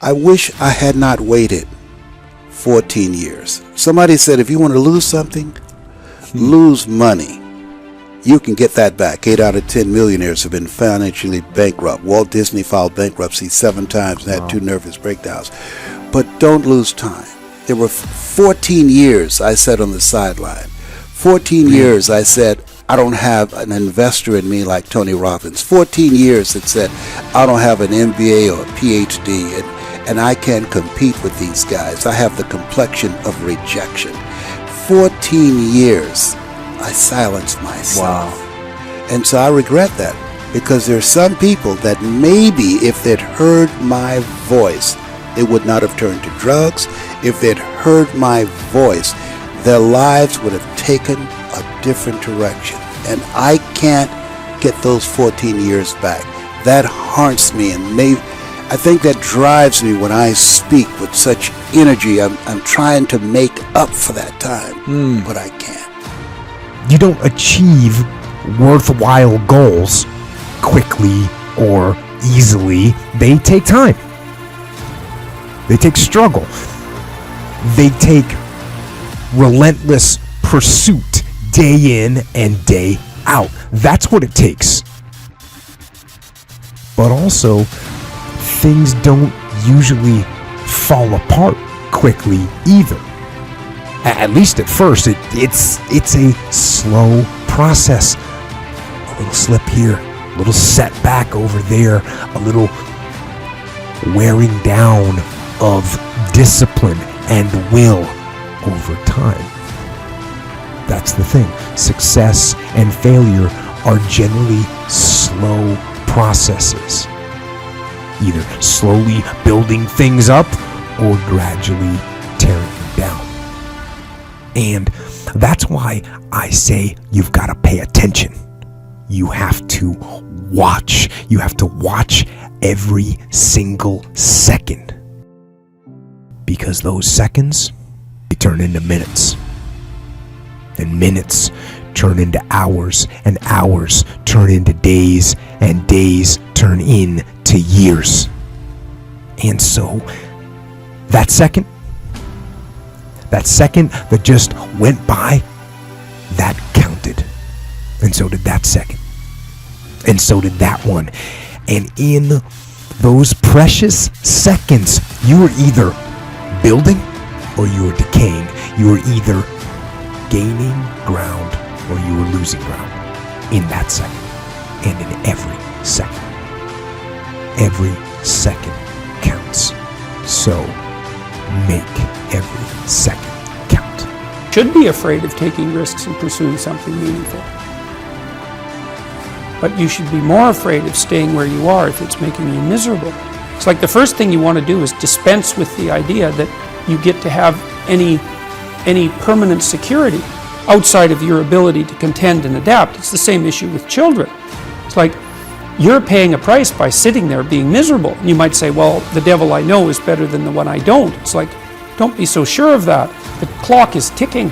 I wish I had not waited 14 years. Somebody said if you want to lose something, lose money. You can get that back. 8 out of 10 millionaires have been financially bankrupt. Walt Disney filed bankruptcy 7 times and had 2 nervous breakdowns. But don't lose time. There were 14 years I sat on the sideline. 14 years I said, I don't have an investor in me like Tony Robbins. 14 years that said, I don't have an MBA or a PhD, and I can't compete with these guys. I have the complexion of rejection. 14 years I silenced myself. Wow. And so I regret that, because there are some people that maybe if they'd heard my voice, they would not have turned to drugs. If they'd heard my voice, their lives would have taken a different direction. And I can't get those 14 years back. That haunts me, and I think that drives me when I speak with such energy. I'm trying to make up for that time, but I can't. You don't achieve worthwhile goals quickly or easily. They take time. They take struggle. They take relentless pursuit day in and day out. That's what it takes. But also, things don't usually fall apart quickly either. At least at first, it's a slow process. A little slip here, a little setback over there, a little wearing down of discipline and will over time. That's the thing. Success and failure are generally slow processes. Either slowly building things up or gradually tearing them down. And that's why I say you've got to pay attention. You have to watch. You have to watch every single second. Because those seconds, they turn into minutes. And minutes turn into hours, and hours turn into days, and days turn into years. And so, that second that just went by, that counted. And so did that second. And so did that one. And in those precious seconds, you were either building or you were decaying. You were either gaining ground or you were losing ground in that second, and in every second. Every second counts. So make every second count. Should be afraid of taking risks and pursuing something meaningful. But you should be more afraid of staying where you are if it's making you miserable. It's like the first thing you want to do is dispense with the idea that you get to have any permanent security outside of your ability to contend and adapt. It's the same issue with children. It's like you're paying a price by sitting there being miserable. And you might say, well, the devil I know is better than the one I don't. It's like, don't be so sure of that. The clock is ticking.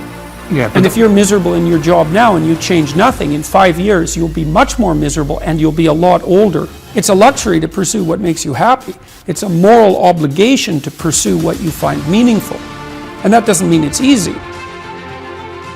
Yeah, and if you're miserable in your job now and you change nothing, in 5 years you'll be much more miserable and you'll be a lot older. It's a luxury to pursue what makes you happy. It's a moral obligation to pursue what you find meaningful. And that doesn't mean it's easy.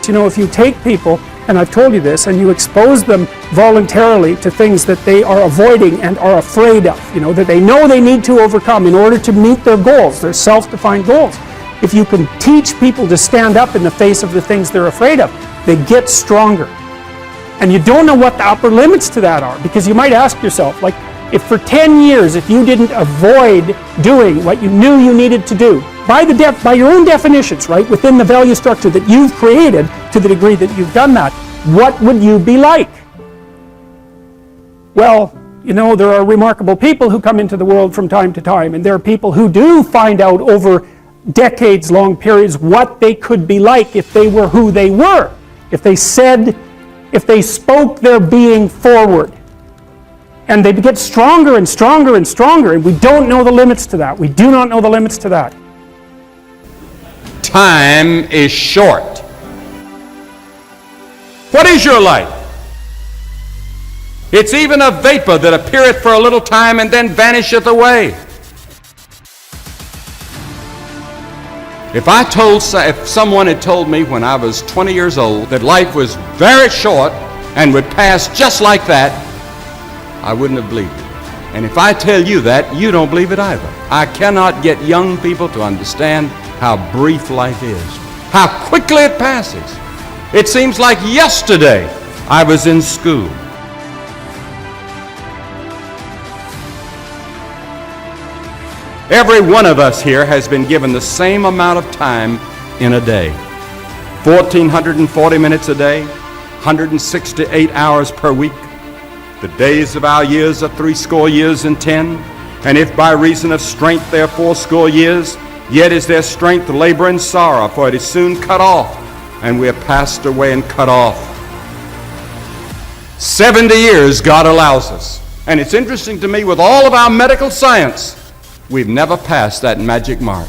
You know, if you take people, and I've told you this, and you expose them voluntarily to things that they are avoiding and are afraid of, you know, that they know they need to overcome in order to meet their goals, their self-defined goals. If you can teach people to stand up in the face of the things they're afraid of, they get stronger. And you don't know what the upper limits to that are, because you might ask yourself, like, if for 10 years, if you didn't avoid doing what you knew you needed to do, by your own definitions, right, within the value structure that you've created, to the degree that you've done that, what would you be like? Well, you know, there are remarkable people who come into the world from time to time, and there are people who do find out over decades-long periods what they could be like if they were who they were, if they spoke their being forward. And they get stronger and stronger and stronger, and we don't know the limits to that. We do not know the limits to that. Time is short. What is your life? It's even a vapor that appeareth for a little time and then vanisheth away. If someone had told me when I was 20 years old that life was very short and would pass just like that, I wouldn't have believed it. And if I tell you that, you don't believe it either. I cannot get young people to understand how brief life is, how quickly it passes. It seems like yesterday I was in school. Every one of us here has been given the same amount of time in a day. 1,440 minutes a day, 168 hours per week. The days of our years are 80 years and 10. And if by reason of strength they are 80 years, yet is their strength labor and sorrow, for it is soon cut off, and we are passed away and cut off. 70 years God allows us. And it's interesting to me, with all of our medical science, we've never passed that magic mark.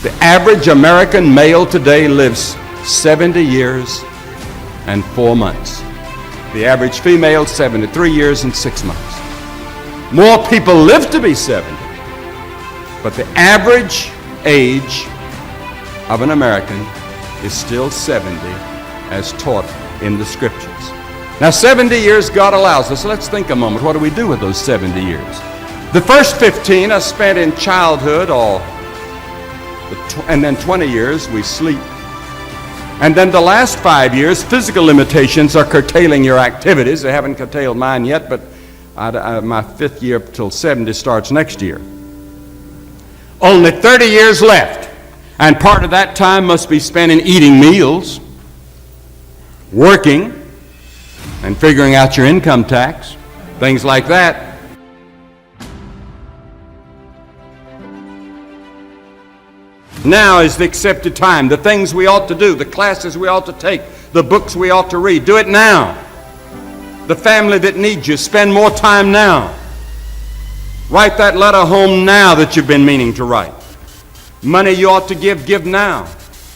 The average American male today lives 70 years and 4 months. The average female, 73 years and 6 months. More people live to be 70, but the average age of an American is still 70 as taught in the Scriptures. Now, 70 years God allows us. Let's think a moment. What do we do with those 70 years? The first 15 are spent in childhood, and then 20 years we sleep. And then the last 5 years, physical limitations are curtailing your activities. They haven't curtailed mine yet, but my 5th year till 70 starts next year. Only 30 years left, and part of that time must be spent in eating meals, working, and figuring out your income tax, things like that. Now is the accepted time. The things we ought to do, the classes we ought to take, the books we ought to read, do it now. The family that needs you, spend more time now. Write that letter home now that you've been meaning to write. Money you ought to give now.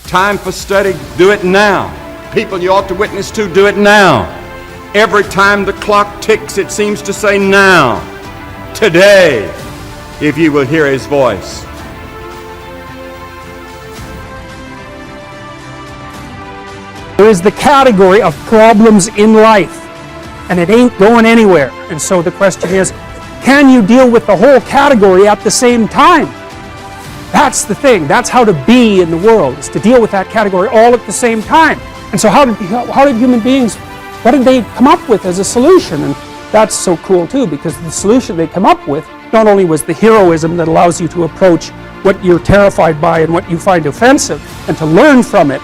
Time for study, do it now. People you ought to witness to, do it now. Every time the clock ticks, it seems to say now. Today, if you will hear His voice. There is the category of problems in life, and it ain't going anywhere. And so the question is, can you deal with the whole category at the same time? That's the thing. That's how to be in the world, is to deal with that category all at the same time. And so how did human beings, what did they come up with as a solution? And that's so cool too, because the solution they come up with not only was the heroism that allows you to approach what you're terrified by and what you find offensive and to learn from it,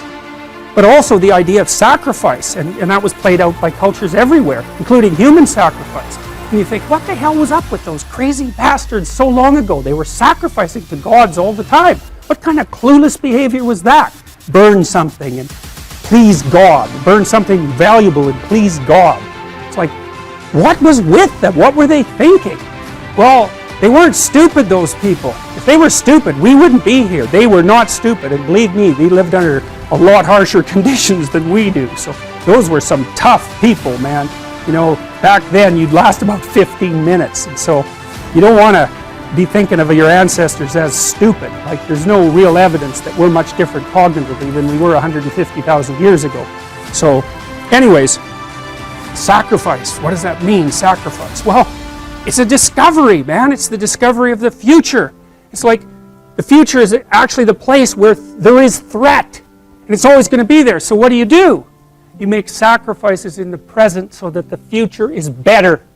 but also the idea of sacrifice, and that was played out by cultures everywhere, including human sacrifice. And you think, what the hell was up with those crazy bastards so long ago? They were sacrificing to gods all the time. What kind of clueless behavior was that? Burn something and please God. Burn something valuable and please God. It's like, what was with them? What were they thinking? Well, they weren't stupid, those people. If they were stupid, we wouldn't be here. They were not stupid, and believe me, they lived under a lot harsher conditions than we do. So those were some tough people, man. You know, back then you'd last about 15 minutes. And so you don't want to be thinking of your ancestors as stupid. Like, there's no real evidence that we're much different cognitively than we were 150,000 years ago. So anyways, sacrifice. What does that mean, sacrifice? Well, it's a discovery, man. It's the discovery of the future. It's like the future is actually the place where there is threat. And it's always going to be there. So what do? You make sacrifices in the present so that the future is better.